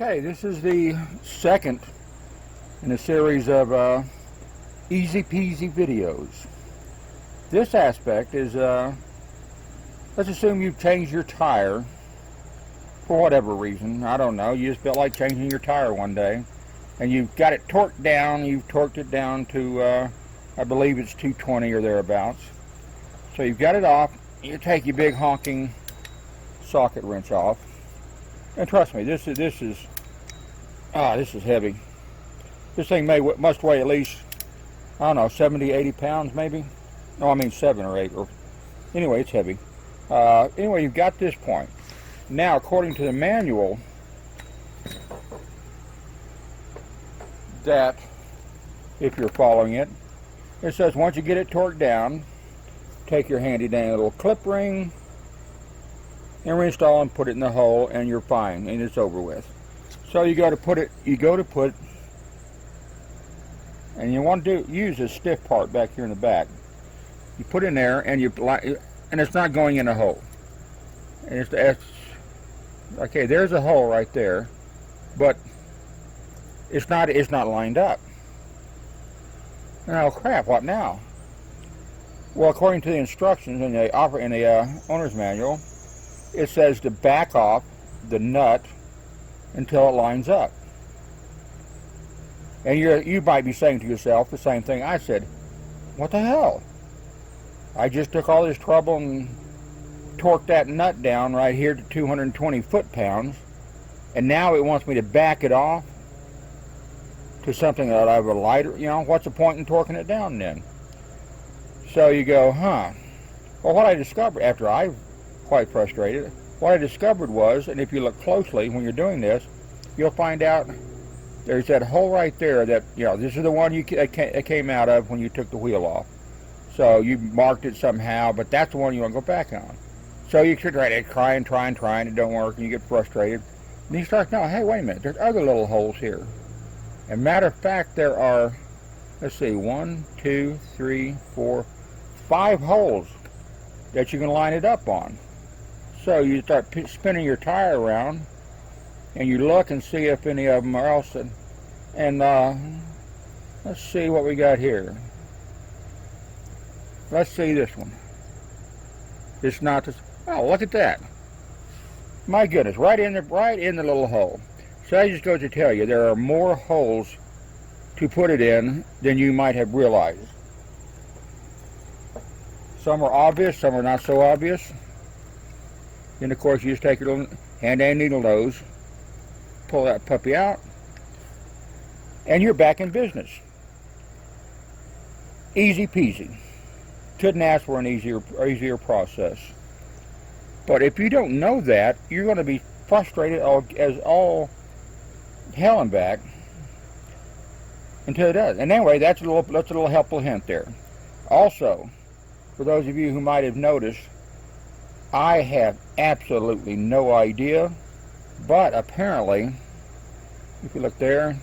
Okay, this is the second in a series of Easy-Peasy videos. This aspect is, let's assume you've changed your tire for whatever reason. I don't know, you just felt like changing your tire one day, and you've got it torqued down. You've torqued it down to, I believe it's 220 or thereabouts. So you've got it off. You take your big honking socket wrench off. And trust me, this is heavy. This thing must weigh at least, I don't know, 70, 80 pounds maybe. No, I mean 7 or 8. Or anyway, it's heavy. Anyway, you've got this point. Now, according to the manual, that if you're following it, it says once you get it torqued down, take your handy dandy little clip ring and reinstall and put it in the hole, and you're fine, and it's over with. So you go to put, and you want to use this stiff part back here in the back. You put in there, and and it's not going in a hole. And it's okay. There's a hole right there, but it's not lined up. Oh crap! What now? Well, according to the instructions in the owner's manual, it says to back off the nut until it lines up. And you might be saying to yourself the same thing I said. What the hell? I just took all this trouble and torqued that nut down right here to 220 foot-pounds, and now it wants me to back it off to something that I have a lighter, what's the point in torquing it down then? So you go, huh. Well, what I discovered after I quite frustrated, what I discovered was, and if you look closely when you're doing this, you'll find out there's that hole right there that, this is the one it came out of when you took the wheel off. So you marked it somehow, but that's the one you want to go back on. So you should try and it don't work, and you get frustrated. And you start, no, hey, wait a minute, there's other little holes here. And matter of fact, there are, let's see, 1, 2, 3, 4, 5 holes that you can line it up on. So you start spinning your tire around, and you look and see if any of them are else. And let's see what we got here. Let's see this one. It's not this. Oh, look at that! My goodness, right in the little hole. So I just go to tell you, there are more holes to put it in than you might have realized. Some are obvious, some are not so obvious. Then of course you just take your little hand and needle nose, pull that puppy out, and you're back in business. Easy peasy. Couldn't ask for an easier process. But if you don't know that, you're going to be frustrated as all hell and back until it does. And anyway, that's a little helpful hint there. Also, for those of you who might have noticed, I have absolutely no idea, but apparently, if you look there,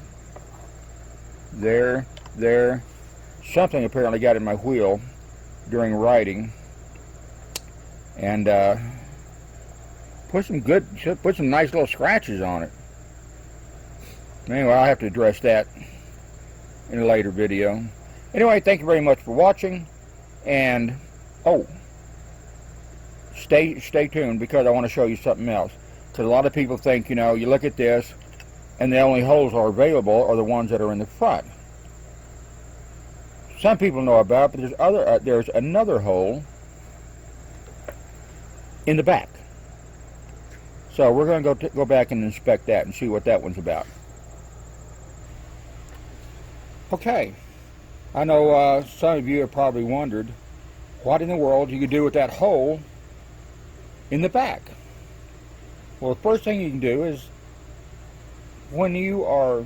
something apparently got in my wheel during riding, and put some nice little scratches on it. Anyway, I'll have to address that in a later video. Anyway, thank you very much for watching, and stay tuned, because I want to show you something else. Because a lot of people think, you look at this, and the only holes are available are the ones that are in the front. Some people know about it, but there's another hole in the back. So we're going to go back and inspect that and see what that one's about. Okay, I know some of you have probably wondered what in the world you could do with that hole in the back. Well, the first thing you can do is, when you are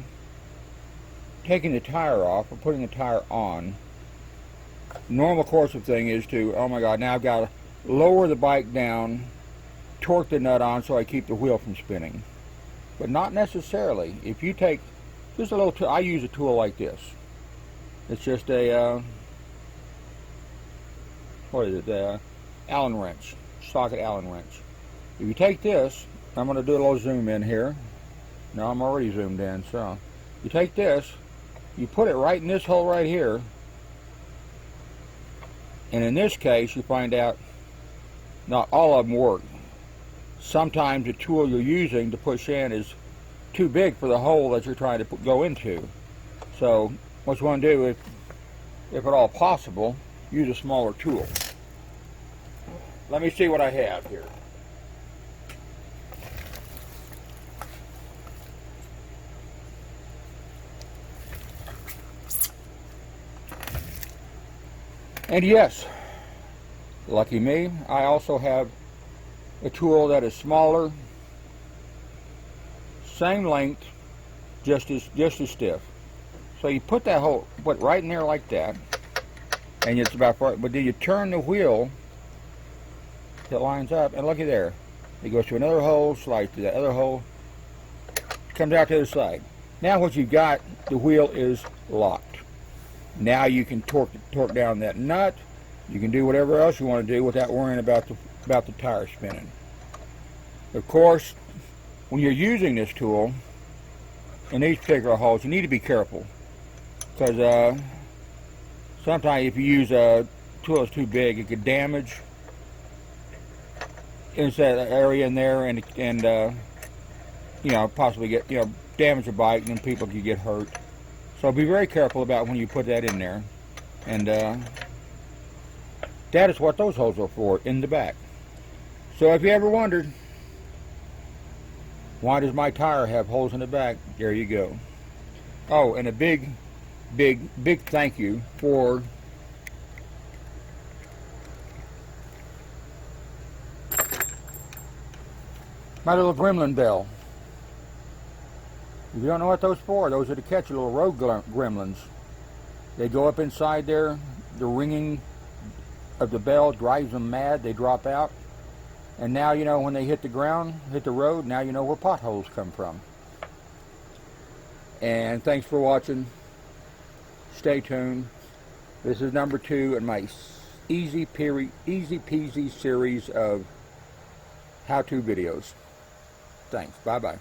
taking the tire off or putting the tire on, normal course of thing is to, oh my God, now I've got to lower the bike down, torque the nut on so I keep the wheel from spinning. But not necessarily. If you take just a little tool, I use a tool like this. It's just a, what is it, Allen wrench, socket Allen wrench. If you take this, I'm going to do a little zoom in here. Now I'm already zoomed in. So you take this, you put it right in this hole right here, and in this case you find out not all of them work. Sometimes the tool you're using to push in is too big for the hole that you're trying to go into. So what you want to do, if at all possible, use a smaller tool. Let me see what I have here. And yes, lucky me, I also have a tool that is smaller, same length, just as stiff. So you put that hole, put right in there like that, and it's about far. But then you turn the wheel, it lines up, and looky there. It goes to another hole, slides to the other hole, comes out to the other side. Now what you've got, the wheel is locked. Now you can torque down that nut. You can do whatever else you want to do without worrying about the tire spinning. Of course, when you're using this tool in these particular holes, you need to be careful, because sometimes if you use a tool that's too big, it could damage inside the area in there, and you know, possibly get, you know, damage a bike, and then people could get hurt. So be very careful about when you put that in there. And that is what those holes are for, in the back. So if you ever wondered, why does my tire have holes in the back? There you go. Oh, and a big thank you for my little gremlin bell. If you don't know what those for, those are to catch little road gremlins. They go up inside there, the ringing of the bell drives them mad, they drop out. And now you know when they hit the ground, hit the road, now you know where potholes come from. And thanks for watching. Stay tuned. This is number 2 in my Easy-Peasy series of how-to videos. Thanks. Bye-bye.